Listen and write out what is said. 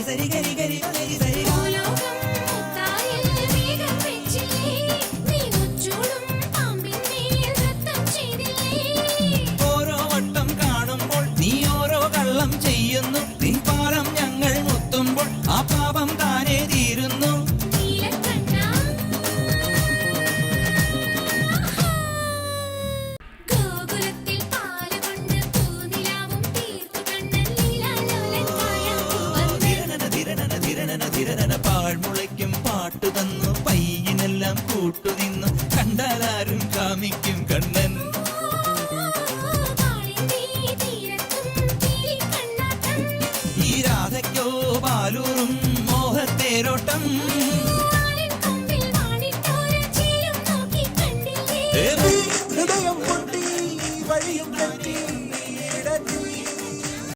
സരി ഗരി ഗരി ഗരി സരി ഓരോ വട്ടം കാണുമ്പോൾ നീ ഓരോ കള്ളം ചെയ്യുന്നു നിൻ പാലം ഞങ്ങൾ മുത്തുമ്പോൾ ആ പാപം താനേ തീരുന്നു പാഴ്മുളയ്ക്കും പാട്ടു തന്നു പയ്യനെല്ലാം കൂട്ടുനിന്നു കണ്ടാലാരും കാമിക്കും കണ്ണൻ ഈ രാധയ്ക്കോ പാലൂറും മോഹത്തേരോട്ടം ഹൃദയം പൊട്ടി വഴിയും തെറ്റി